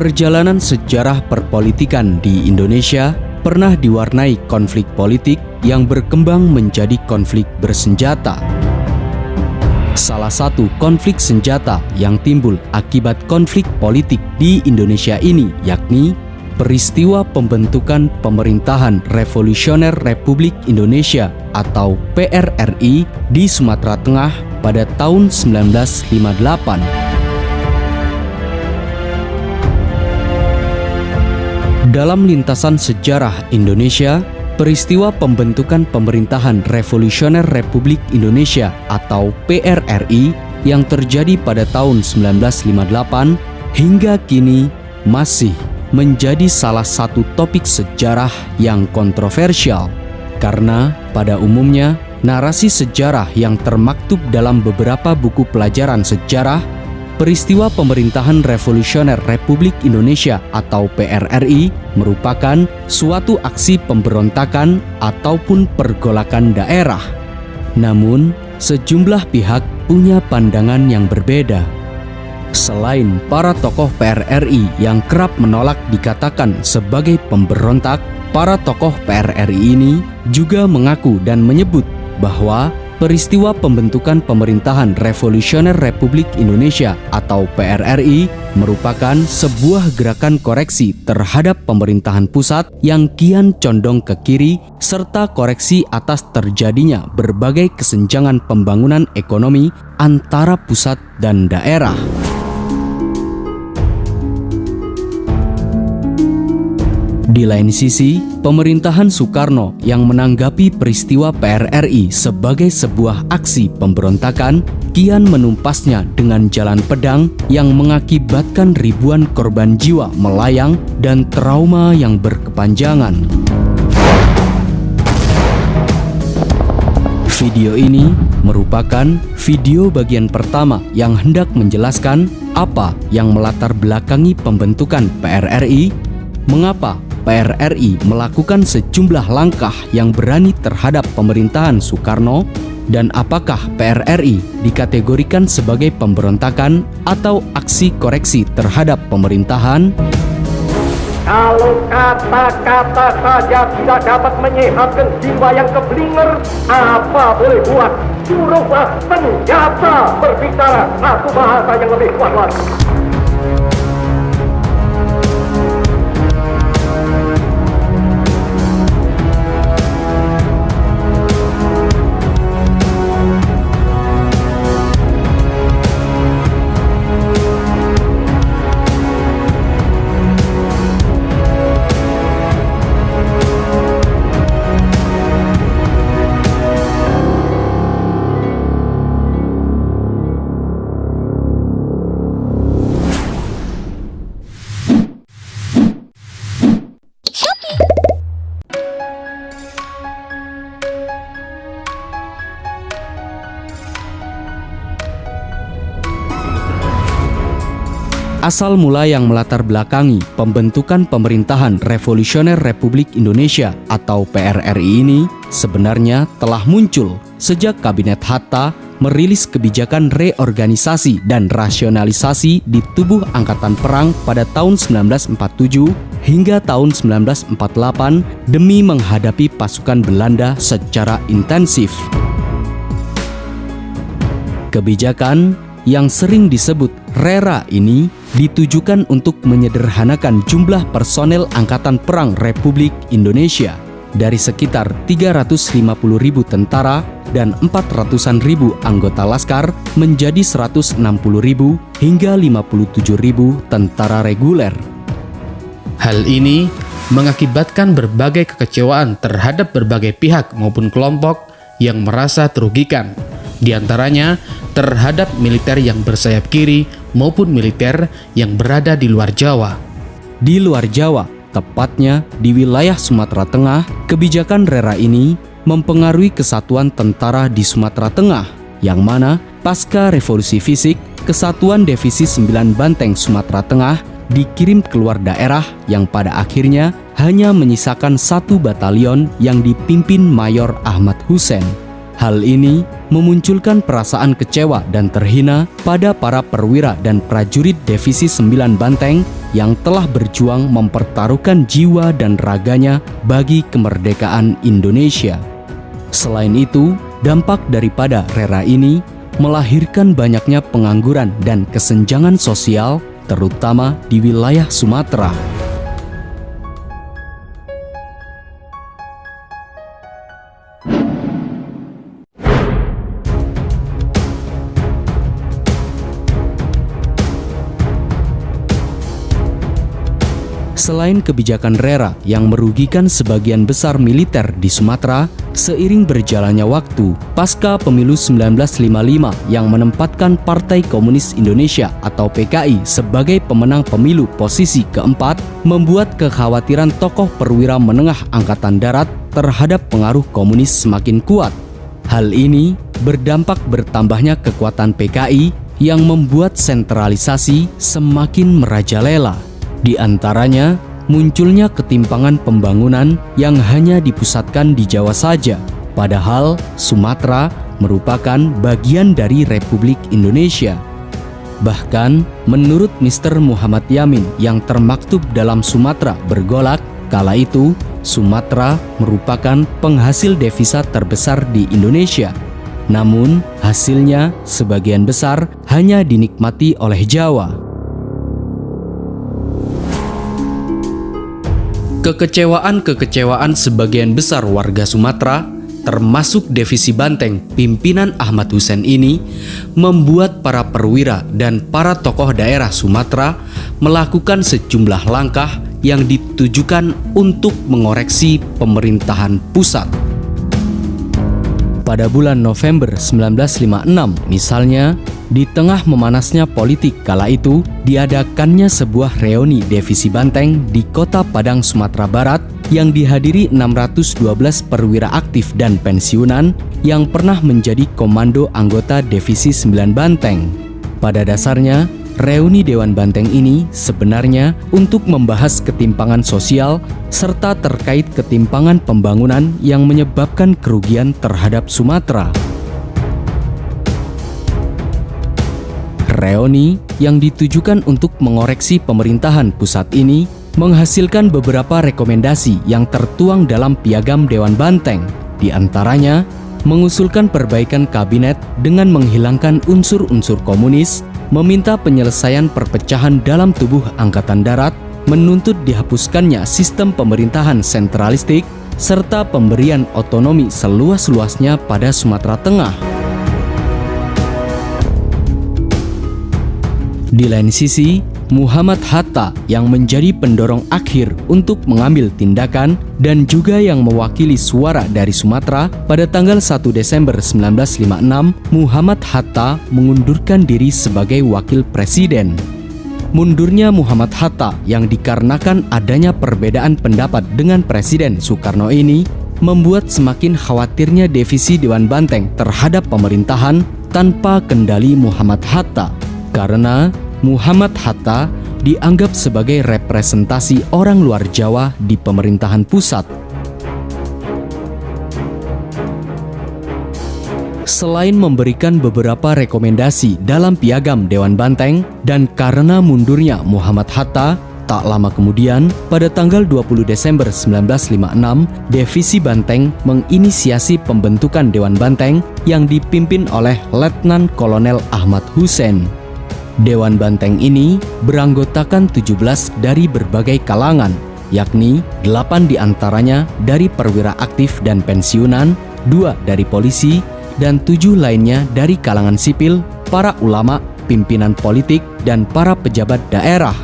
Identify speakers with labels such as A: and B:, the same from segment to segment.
A: Perjalanan sejarah perpolitikan di Indonesia pernah diwarnai konflik politik yang berkembang menjadi konflik bersenjata. Salah satu konflik senjata yang timbul akibat konflik politik di Indonesia ini yakni peristiwa pembentukan Pemerintahan Revolusioner Republik Indonesia atau PRRI di Sumatera Tengah pada tahun 1958. Dalam lintasan sejarah Indonesia, peristiwa pembentukan Pemerintahan Revolusioner Republik Indonesia atau PRRI yang terjadi pada tahun 1958 hingga kini masih menjadi salah satu topik sejarah yang kontroversial. Karena pada umumnya, narasi sejarah yang termaktub dalam beberapa buku pelajaran sejarah, peristiwa Pemerintahan Revolusioner Republik Indonesia atau PRRI merupakan suatu aksi pemberontakan ataupun pergolakan daerah. Namun, sejumlah pihak punya pandangan yang berbeda. Selain para tokoh PRRI yang kerap menolak dikatakan sebagai pemberontak, para tokoh PRRI ini juga mengaku dan menyebut bahwa peristiwa pembentukan Pemerintahan Revolusioner Republik Indonesia atau PRRI merupakan sebuah gerakan koreksi terhadap pemerintahan pusat yang kian condong ke kiri serta koreksi atas terjadinya berbagai kesenjangan pembangunan ekonomi antara pusat dan daerah. Di lain sisi, pemerintahan Soekarno yang menanggapi peristiwa PRRI sebagai sebuah aksi pemberontakan kian menumpasnya dengan jalan pedang yang mengakibatkan ribuan korban jiwa melayang dan trauma yang berkepanjangan. Video ini merupakan video bagian pertama yang hendak menjelaskan apa yang melatar belakangi pembentukan PRRI, mengapa PRRI melakukan sejumlah langkah yang berani terhadap pemerintahan Soekarno, dan apakah PRRI dikategorikan sebagai pemberontakan atau aksi koreksi terhadap pemerintahan?
B: Kalau kata-kata saja tidak dapat menyehatkan jiwa yang keblinger, apa boleh buat? Suruhlah senjata berbicara satu bahasa yang lebih kuat lagi.
A: Asal mula yang melatar belakangi pembentukan Pemerintahan Revolusioner Republik Indonesia atau PRRI ini sebenarnya telah muncul sejak Kabinet Hatta merilis kebijakan reorganisasi dan rasionalisasi di tubuh Angkatan Perang pada tahun 1947 hingga tahun 1948 demi menghadapi pasukan Belanda secara intensif. Kebijakan yang sering disebut RERA ini ditujukan untuk menyederhanakan jumlah personel Angkatan Perang Republik Indonesia dari sekitar 350.000 tentara dan 400-an ribu anggota laskar menjadi 160.000 hingga 57.000 tentara reguler.
C: Hal ini mengakibatkan berbagai kekecewaan terhadap berbagai pihak maupun kelompok yang merasa terugikan, di antaranya terhadap militer yang bersayap kiri maupun militer yang berada di luar Jawa.
A: Di luar Jawa, tepatnya di wilayah Sumatera Tengah, kebijakan RERA ini mempengaruhi kesatuan tentara di Sumatera Tengah, yang mana pasca revolusi fisik, Kesatuan Divisi 9 Banteng Sumatera Tengah dikirim keluar daerah yang pada akhirnya hanya menyisakan 1 batalion yang dipimpin Mayor Ahmad Hussein. Hal ini memunculkan perasaan kecewa dan terhina pada para perwira dan prajurit Divisi 9 Banteng yang telah berjuang mempertaruhkan jiwa dan raganya bagi kemerdekaan Indonesia. Selain itu, dampak daripada rera ini melahirkan banyaknya pengangguran dan kesenjangan sosial, terutama di wilayah Sumatera. Selain kebijakan rera yang merugikan sebagian besar militer di Sumatera, seiring berjalannya waktu, pasca pemilu 1955 yang menempatkan Partai Komunis Indonesia atau PKI sebagai pemenang pemilu posisi keempat, membuat kekhawatiran tokoh perwira menengah Angkatan Darat terhadap pengaruh komunis semakin kuat. Hal ini berdampak bertambahnya kekuatan PKI yang membuat sentralisasi semakin merajalela. Di antaranya, munculnya ketimpangan pembangunan yang hanya dipusatkan di Jawa saja, padahal Sumatera merupakan bagian dari Republik Indonesia. Bahkan, menurut Mr. Muhammad Yamin yang termaktub dalam Sumatera Bergolak, kala itu Sumatera merupakan penghasil devisa terbesar di Indonesia. Namun, hasilnya sebagian besar hanya dinikmati oleh Jawa. Kekecewaan sebagian besar warga Sumatera, termasuk Divisi Banteng pimpinan Ahmad Hussein ini, membuat para perwira dan para tokoh daerah Sumatera melakukan sejumlah langkah yang ditujukan untuk mengoreksi pemerintahan pusat. Pada bulan November 1956 misalnya, di tengah memanasnya politik kala itu, diadakannya sebuah reuni Divisi Banteng di Kota Padang, Sumatera Barat yang dihadiri 612 perwira aktif dan pensiunan yang pernah menjadi komando anggota Divisi 9 Banteng. Pada dasarnya, reuni Dewan Banteng ini sebenarnya untuk membahas ketimpangan sosial serta terkait ketimpangan pembangunan yang menyebabkan kerugian terhadap Sumatera. Reuni yang ditujukan untuk mengoreksi pemerintahan pusat ini menghasilkan beberapa rekomendasi yang tertuang dalam Piagam Dewan Banteng. Di antaranya, mengusulkan perbaikan kabinet dengan menghilangkan unsur-unsur komunis, meminta penyelesaian perpecahan dalam tubuh Angkatan Darat, menuntut dihapuskannya sistem pemerintahan sentralistik, serta pemberian otonomi seluas-luasnya pada Sumatera Tengah. Di lain sisi, Muhammad Hatta yang menjadi pendorong akhir untuk mengambil tindakan dan juga yang mewakili suara dari Sumatera, pada tanggal 1 Desember 1956, Muhammad Hatta mengundurkan diri sebagai wakil presiden. Mundurnya Muhammad Hatta yang dikarenakan adanya perbedaan pendapat dengan Presiden Soekarno ini membuat semakin khawatirnya divisi Dewan Banteng terhadap pemerintahan tanpa kendali Muhammad Hatta. Karena Muhammad Hatta dianggap sebagai representasi orang luar Jawa di pemerintahan pusat. Selain memberikan beberapa rekomendasi dalam Piagam Dewan Banteng dan karena mundurnya Muhammad Hatta, tak lama kemudian pada tanggal 20 Desember 1956, Divisi Banteng menginisiasi pembentukan Dewan Banteng yang dipimpin oleh Letnan Kolonel Ahmad Hussein. Dewan Banteng ini beranggotakan 17 dari berbagai kalangan, yakni 8 diantaranya dari perwira aktif dan pensiunan, 2 dari polisi, dan 7 lainnya dari kalangan sipil, para ulama, pimpinan politik, dan para pejabat daerah.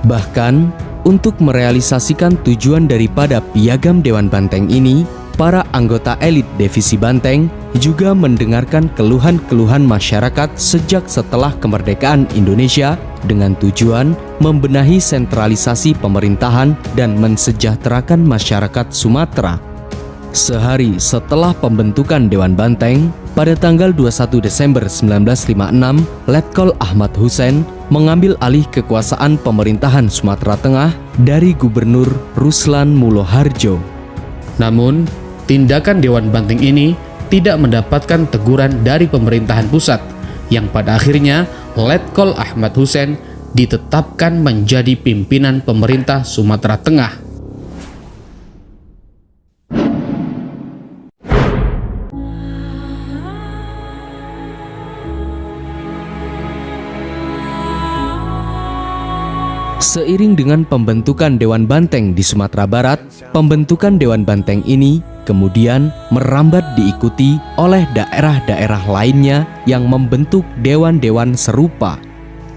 A: Bahkan, untuk merealisasikan tujuan daripada Piagam Dewan Banteng ini, para anggota elit Divisi Banteng juga mendengarkan keluhan-keluhan masyarakat sejak setelah kemerdekaan Indonesia dengan tujuan membenahi sentralisasi pemerintahan dan mensejahterakan masyarakat Sumatera. Sehari setelah pembentukan Dewan Banteng, pada tanggal 21 Desember 1956, Letkol Ahmad Hussein mengambil alih kekuasaan pemerintahan Sumatera Tengah dari Gubernur Ruslan Muloharjo.
C: Namun, tindakan Dewan Banteng ini tidak mendapatkan teguran dari pemerintahan pusat, yang pada akhirnya Letkol Ahmad Hussein ditetapkan menjadi pimpinan pemerintah Sumatera Tengah.
A: Seiring dengan pembentukan Dewan Banteng di Sumatera Barat, pembentukan Dewan Banteng ini kemudian merambat diikuti oleh daerah-daerah lainnya yang membentuk dewan-dewan serupa.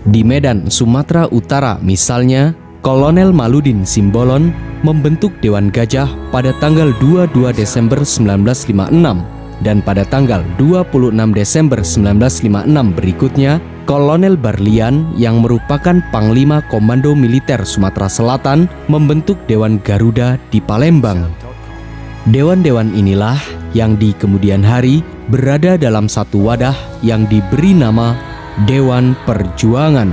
A: Di Medan, Sumatera Utara misalnya, Kolonel Maludin Simbolon membentuk Dewan Gajah pada tanggal 22 Desember 1956 dan pada tanggal 26 Desember 1956 berikutnya, Kolonel Barlian yang merupakan Panglima Komando Militer Sumatera Selatan membentuk Dewan Garuda di Palembang. Dewan-dewan inilah yang di kemudian hari berada dalam satu wadah yang diberi nama Dewan Perjuangan.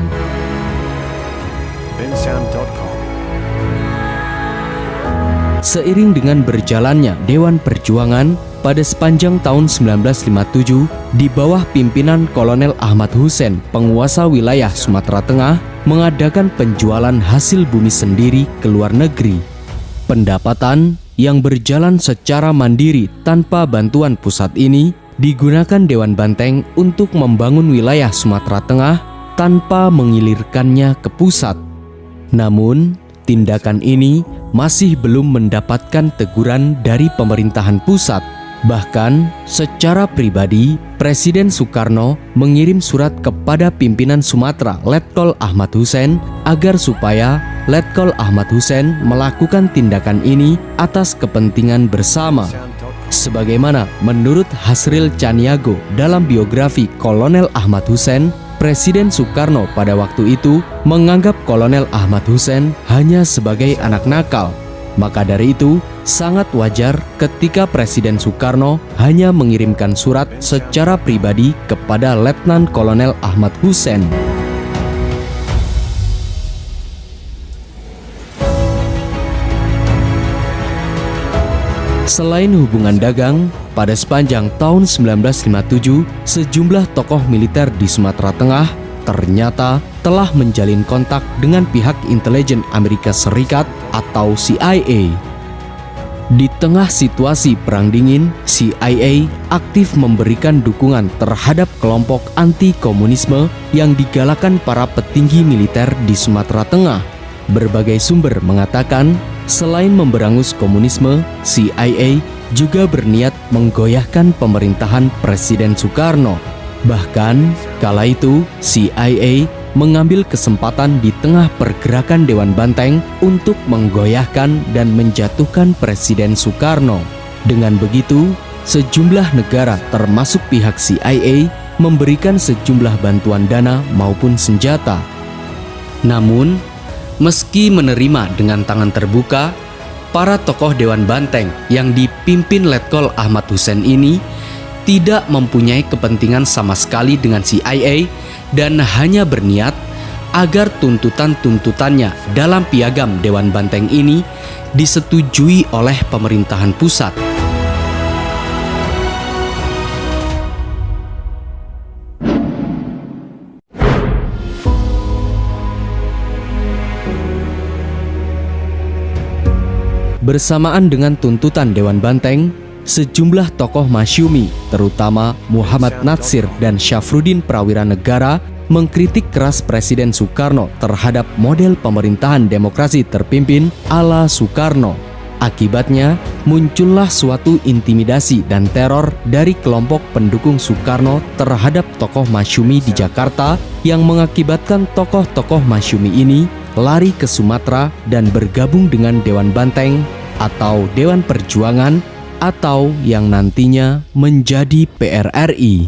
A: Seiring dengan berjalannya Dewan Perjuangan, pada sepanjang tahun 1957, di bawah pimpinan Kolonel Ahmad Hussein, penguasa wilayah Sumatera Tengah, mengadakan penjualan hasil bumi sendiri ke luar negeri. Pendapatan yang berjalan secara mandiri tanpa bantuan pusat ini digunakan Dewan Banteng untuk membangun wilayah Sumatera Tengah tanpa mengilirkannya ke pusat. Namun, tindakan ini masih belum mendapatkan teguran dari pemerintahan pusat. Bahkan, secara pribadi, Presiden Soekarno mengirim surat kepada pimpinan Sumatera, Letkol Ahmad Hussein, agar supaya Letkol Ahmad Hussein melakukan tindakan ini atas kepentingan bersama. Sebagaimana menurut Hasril Caniago dalam biografi Kolonel Ahmad Hussein, Presiden Soekarno pada waktu itu menganggap Kolonel Ahmad Hussein hanya sebagai anak nakal. Maka dari itu, sangat wajar ketika Presiden Soekarno hanya mengirimkan surat secara pribadi kepada Letnan Kolonel Ahmad Hussein. Selain hubungan dagang, pada sepanjang tahun 1957, sejumlah tokoh militer di Sumatera Tengah ternyata telah menjalin kontak dengan pihak intelijen Amerika Serikat atau CIA. Di tengah situasi Perang Dingin, CIA aktif memberikan dukungan terhadap kelompok anti-komunisme yang digalakan para petinggi militer di Sumatera Tengah. Berbagai sumber mengatakan, selain memberangus komunisme, CIA juga berniat menggoyahkan pemerintahan Presiden Soekarno. Bahkan, kala itu CIA mengambil kesempatan di tengah pergerakan Dewan Banteng untuk menggoyahkan dan menjatuhkan Presiden Soekarno. Dengan begitu, sejumlah negara termasuk pihak CIA memberikan sejumlah bantuan dana maupun senjata. Namun, meski menerima dengan tangan terbuka, para tokoh Dewan Banteng yang dipimpin Letkol Ahmad Hussein ini tidak mempunyai kepentingan sama sekali dengan CIA dan hanya berniat agar tuntutan-tuntutannya dalam piagam Dewan Banteng ini disetujui oleh pemerintahan pusat. Bersamaan dengan tuntutan Dewan Banteng, sejumlah tokoh Masyumi, terutama Muhammad Natsir dan Syafruddin Prawira Negara, mengkritik keras Presiden Soekarno terhadap model pemerintahan demokrasi terpimpin ala Soekarno. Akibatnya, muncullah suatu intimidasi dan teror dari kelompok pendukung Soekarno terhadap tokoh Masyumi di Jakarta yang mengakibatkan tokoh-tokoh Masyumi ini lari ke Sumatera dan bergabung dengan Dewan Banteng atau Dewan Perjuangan atau yang nantinya menjadi PRRI.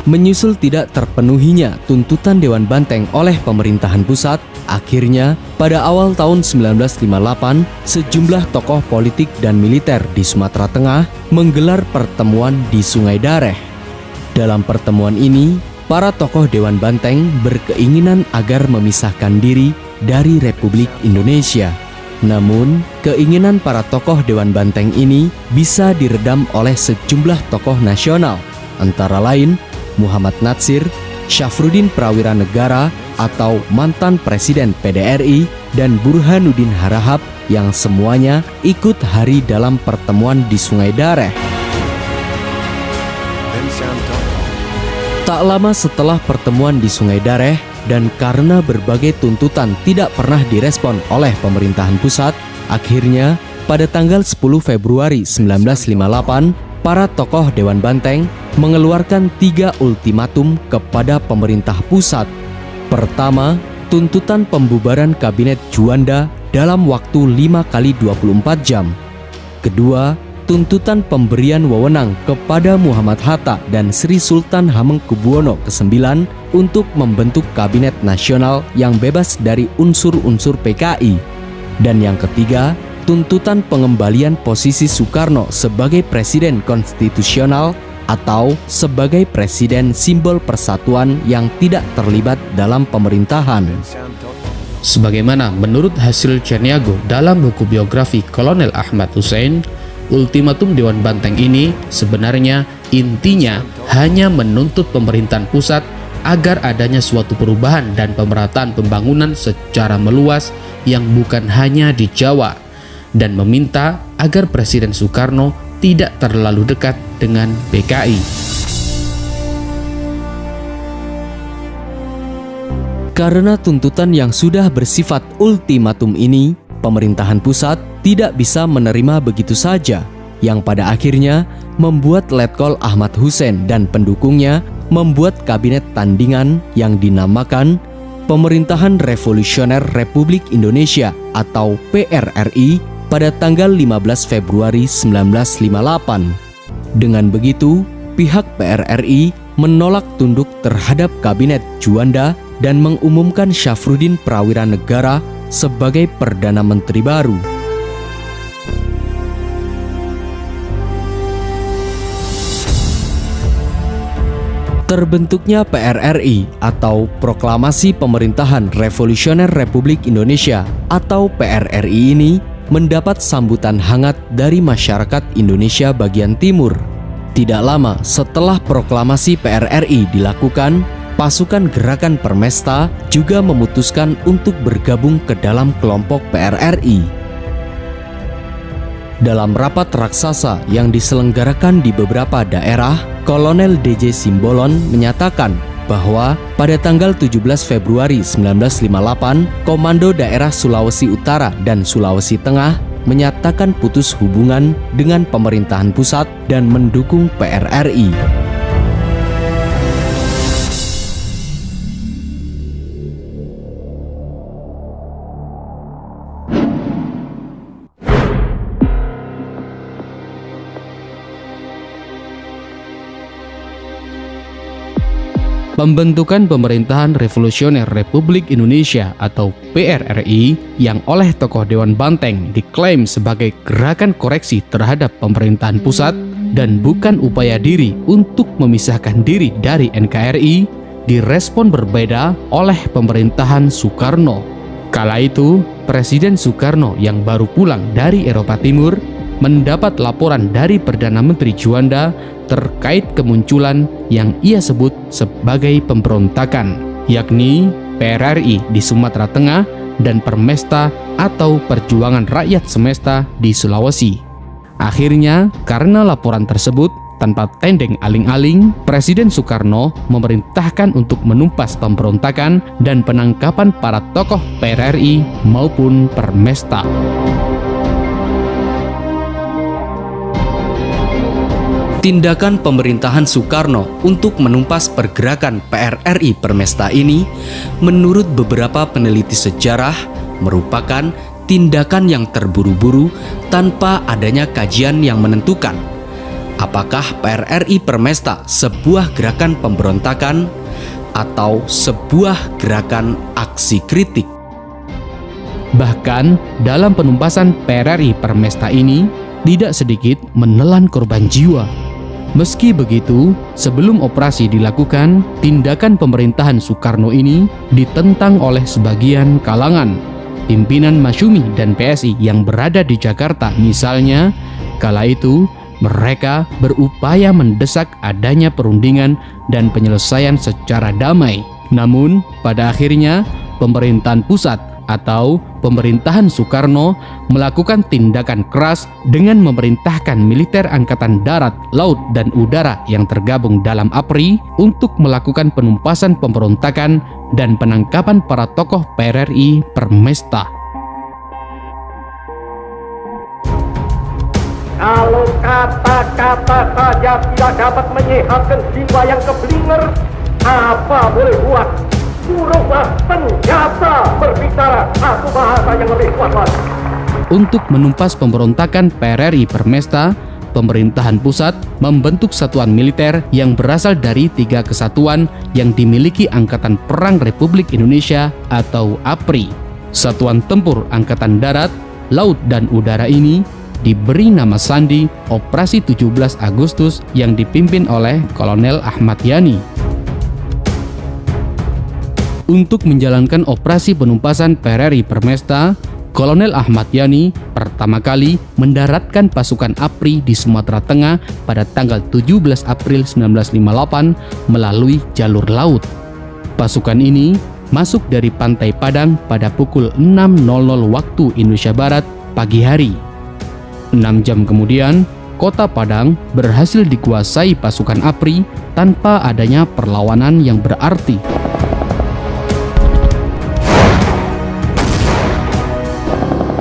A: Menyusul tidak terpenuhinya tuntutan Dewan Banteng oleh pemerintahan pusat, akhirnya pada awal tahun 1958, sejumlah tokoh politik dan militer di Sumatera Tengah menggelar pertemuan di Sungai Dareh. Dalam pertemuan ini, para tokoh Dewan Banteng berkeinginan agar memisahkan diri dari Republik Indonesia. Namun, keinginan para tokoh Dewan Banteng ini bisa diredam oleh sejumlah tokoh nasional, antara lain Muhammad Natsir, Syafruddin Prawira Negara atau mantan Presiden PDRI, dan Burhanuddin Harahap yang semuanya ikut hari dalam pertemuan di Sungai Dareh. Tak lama setelah pertemuan di Sungai Dareh, dan karena berbagai tuntutan tidak pernah direspon oleh pemerintahan pusat, akhirnya pada tanggal 10 Februari 1958, para tokoh Dewan Banteng mengeluarkan 3 ultimatum kepada pemerintah pusat. Pertama, tuntutan pembubaran Kabinet Juanda dalam waktu 5 kali 24 jam. Kedua, tuntutan pemberian wewenang kepada Muhammad Hatta dan Sri Sultan Hamengkubuwono ke-9 untuk membentuk kabinet nasional yang bebas dari unsur-unsur PKI. Dan yang ketiga, tuntutan pengembalian posisi Soekarno sebagai presiden konstitusional atau sebagai presiden simbol persatuan yang tidak terlibat dalam pemerintahan.
C: Sebagaimana menurut hasil Caniago dalam buku biografi Kolonel Ahmad Hussein, ultimatum Dewan Banteng ini sebenarnya intinya hanya menuntut pemerintahan pusat agar adanya suatu perubahan dan pemerataan pembangunan secara meluas yang bukan hanya di Jawa, dan meminta agar Presiden Soekarno tidak terlalu dekat dengan PKI.
A: Karena tuntutan yang sudah bersifat ultimatum ini, pemerintahan pusat tidak bisa menerima begitu saja, yang pada akhirnya membuat Letkol Ahmad Hussein dan pendukungnya membuat kabinet tandingan yang dinamakan Pemerintahan Revolusioner Republik Indonesia atau PRRI pada tanggal 15 Februari 1958. Dengan begitu, pihak PRRI menolak tunduk terhadap Kabinet Juanda dan mengumumkan Syafruddin Prawira Negara sebagai Perdana Menteri baru. Terbentuknya PRRI atau Proklamasi Pemerintahan Revolusioner Republik Indonesia atau PRRI ini mendapat sambutan hangat dari masyarakat Indonesia bagian timur. Tidak lama setelah proklamasi PRRI dilakukan, pasukan Gerakan Permesta juga memutuskan untuk bergabung ke dalam kelompok PRRI. Dalam rapat raksasa yang diselenggarakan di beberapa daerah, Kolonel DJ Simbolon menyatakan bahwa pada tanggal 17 Februari 1958, Komando Daerah Sulawesi Utara dan Sulawesi Tengah menyatakan putus hubungan dengan pemerintahan pusat dan mendukung PRRI.
C: Pembentukan Pemerintahan Revolusioner Republik Indonesia atau PRRI yang oleh tokoh Dewan Banteng diklaim sebagai gerakan koreksi terhadap pemerintahan pusat dan bukan upaya diri untuk memisahkan diri dari NKRI, direspon berbeda oleh pemerintahan Soekarno. Kala itu, Presiden Soekarno yang baru pulang dari Eropa Timur mendapat laporan dari Perdana Menteri Juanda terkait kemunculan yang ia sebut sebagai pemberontakan, yakni PRRI di Sumatera Tengah dan Permesta atau Perjuangan Rakyat Semesta di Sulawesi. Akhirnya, karena laporan tersebut, tanpa tendeng aling-aling, Presiden Soekarno memerintahkan untuk menumpas pemberontakan dan penangkapan para tokoh PRRI maupun Permesta.
A: Tindakan pemerintahan Soekarno untuk menumpas pergerakan PRRI Permesta ini, menurut beberapa peneliti sejarah, merupakan tindakan yang terburu-buru tanpa adanya kajian yang menentukan. Apakah PRRI Permesta sebuah gerakan pemberontakan atau sebuah gerakan aksi kritik?
C: Bahkan dalam penumpasan PRRI Permesta ini tidak sedikit menelan korban jiwa. Meski begitu, sebelum operasi dilakukan, tindakan pemerintahan Soekarno ini ditentang oleh sebagian kalangan. Pimpinan Masyumi dan PSI yang berada di Jakarta misalnya, kala itu mereka berupaya mendesak adanya perundingan dan penyelesaian secara damai. Namun, pada akhirnya, pemerintahan pusat atau pemerintahan Soekarno melakukan tindakan keras dengan memerintahkan militer Angkatan Darat, Laut, dan Udara yang tergabung dalam APRI untuk melakukan penumpasan pemberontakan dan penangkapan para tokoh PRRI Permesta.
B: Kalau kata-kata saja tidak dapat menyehatkan jiwa yang keblinger, apa boleh buat? Suruhlah senjata berbicara satu bahasa yang lebih kuat lagi.
C: Untuk menumpas pemberontakan PRRI Permesta, pemerintahan pusat membentuk satuan militer yang berasal dari 3 kesatuan yang dimiliki Angkatan Perang Republik Indonesia atau APRI. Satuan Tempur Angkatan Darat, Laut, dan Udara ini diberi nama sandi Operasi 17 Agustus yang dipimpin oleh Kolonel Ahmad Yani. Untuk menjalankan operasi penumpasan PRRI Permesta, Kolonel Ahmad Yani pertama kali mendaratkan pasukan APRI di Sumatera Tengah pada tanggal 17 April 1958 melalui jalur laut. Pasukan ini masuk dari Pantai Padang pada pukul 6.00 waktu Indonesia Barat pagi hari. 6 jam kemudian, Kota Padang berhasil dikuasai pasukan APRI tanpa adanya perlawanan yang berarti.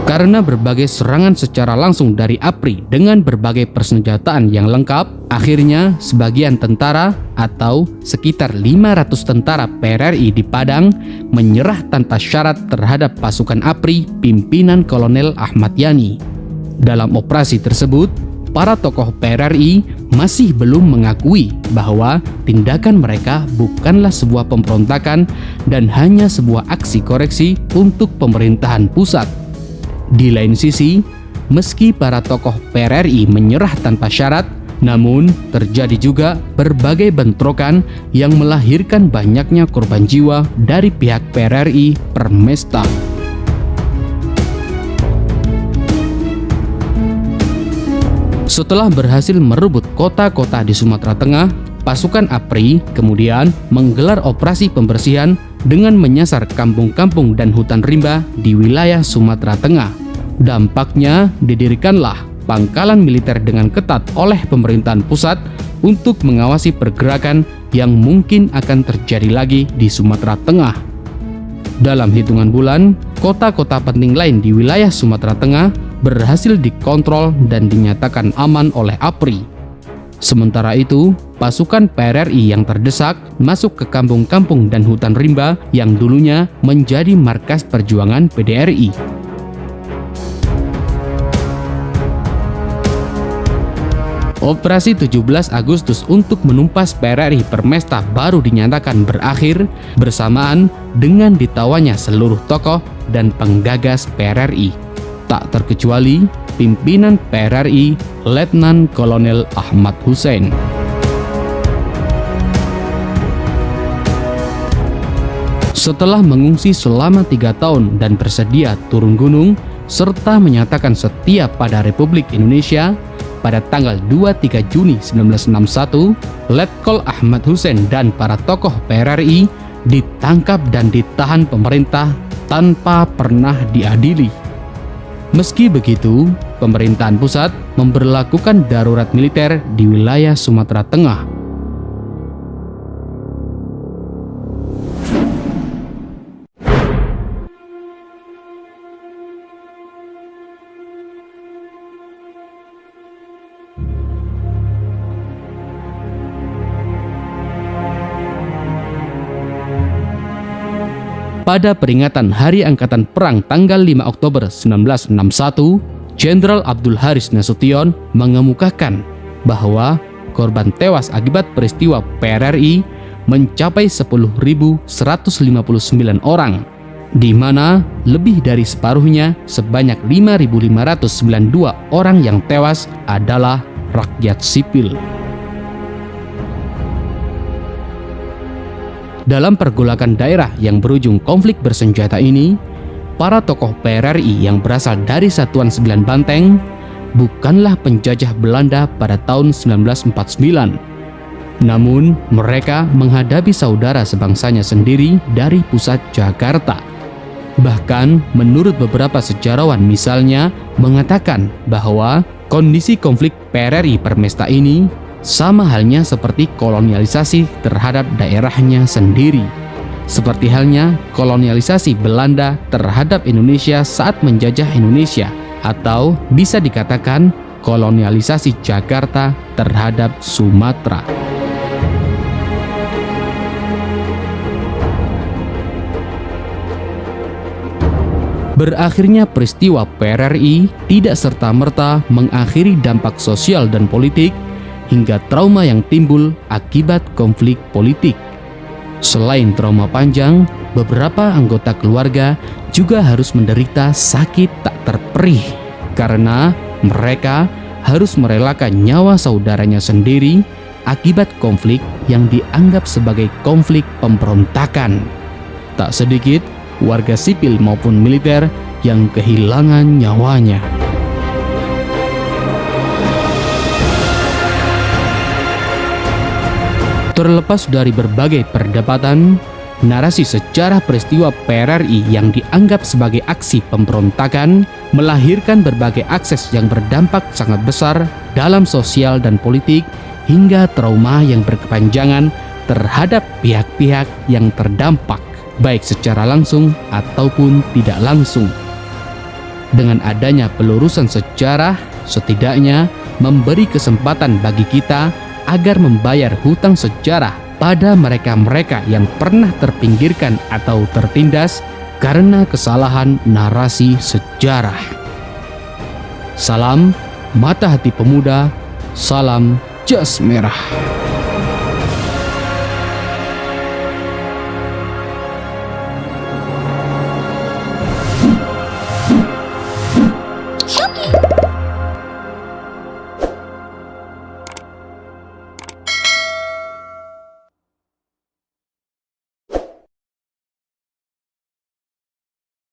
C: Karena berbagai serangan secara langsung dari APRI dengan berbagai persenjataan yang lengkap, akhirnya sebagian tentara atau sekitar 500 tentara PRRI di Padang menyerah tanpa syarat terhadap pasukan APRI pimpinan Kolonel Ahmad Yani. Dalam operasi tersebut, para tokoh PRRI masih belum mengakui bahwa tindakan mereka bukanlah sebuah pemberontakan dan hanya sebuah aksi koreksi untuk pemerintahan pusat. Di lain sisi, meski para tokoh PRRI menyerah tanpa syarat, namun terjadi juga berbagai bentrokan yang melahirkan banyaknya korban jiwa dari pihak PRRI Permesta. Setelah berhasil merebut kota-kota di Sumatera Tengah, pasukan APRI kemudian menggelar operasi pembersihan dengan menyasar kampung-kampung dan hutan rimba di wilayah Sumatera Tengah. Dampaknya didirikanlah pangkalan militer dengan ketat oleh pemerintahan pusat untuk mengawasi pergerakan yang mungkin akan terjadi lagi di Sumatera Tengah. Dalam hitungan bulan, kota-kota penting lain di wilayah Sumatera Tengah berhasil dikontrol dan dinyatakan aman oleh APRI. Sementara itu, pasukan PRRI yang terdesak masuk ke kampung-kampung dan hutan rimba yang dulunya menjadi markas perjuangan PDRI. Operasi 17 Agustus untuk menumpas PRRI Permesta baru dinyatakan berakhir bersamaan dengan ditawanya seluruh tokoh dan penggagas PRRI, tak terkecuali pimpinan PRRI Letnan Kolonel Ahmad Hussein. Setelah mengungsi selama 3 tahun dan bersedia turun gunung serta menyatakan setia pada Republik Indonesia, pada tanggal 23 Juni 1961, Letkol Ahmad Hussein dan para tokoh PRRI ditangkap dan ditahan pemerintah tanpa pernah diadili. Meski begitu, pemerintahan pusat memberlakukan darurat militer di wilayah Sumatera Tengah. Pada peringatan Hari Angkatan Perang tanggal 5 Oktober 1961, Jenderal Abdul Haris Nasution mengemukakan bahwa korban tewas akibat peristiwa PRRI mencapai 10.159 orang, di mana lebih dari separuhnya sebanyak 5.592 orang yang tewas adalah rakyat sipil. Dalam pergolakan daerah yang berujung konflik bersenjata ini, para tokoh PRRI yang berasal dari Satuan 9 Banteng
A: bukanlah penjajah Belanda pada tahun 1949. Namun, mereka menghadapi saudara sebangsanya sendiri dari pusat Jakarta. Bahkan, menurut beberapa sejarawan misalnya, mengatakan bahwa kondisi konflik PRRI Permesta ini sama halnya seperti kolonialisasi terhadap daerahnya sendiri. Seperti halnya kolonialisasi Belanda terhadap Indonesia saat menjajah Indonesia, atau bisa dikatakan kolonialisasi Jakarta terhadap Sumatera. Berakhirnya peristiwa PRRI tidak serta-merta mengakhiri dampak sosial dan politik hingga trauma yang timbul akibat konflik politik. Selain trauma panjang, beberapa anggota keluarga juga harus menderita sakit tak terperih karena mereka harus merelakan nyawa saudaranya sendiri akibat konflik yang dianggap sebagai konflik pemberontakan. Tak sedikit warga sipil maupun militer yang kehilangan nyawanya. Terlepas dari berbagai perdebatan, narasi sejarah peristiwa PRRI yang dianggap sebagai aksi pemberontakan melahirkan berbagai akses yang berdampak sangat besar dalam sosial dan politik hingga trauma yang berkepanjangan terhadap pihak-pihak yang terdampak, baik secara langsung ataupun tidak langsung. Dengan adanya pelurusan sejarah, setidaknya memberi kesempatan bagi kita agar membayar hutang sejarah pada mereka-mereka yang pernah terpinggirkan atau tertindas karena kesalahan narasi sejarah. Salam Mata Hati Pemuda, salam Jas Merah.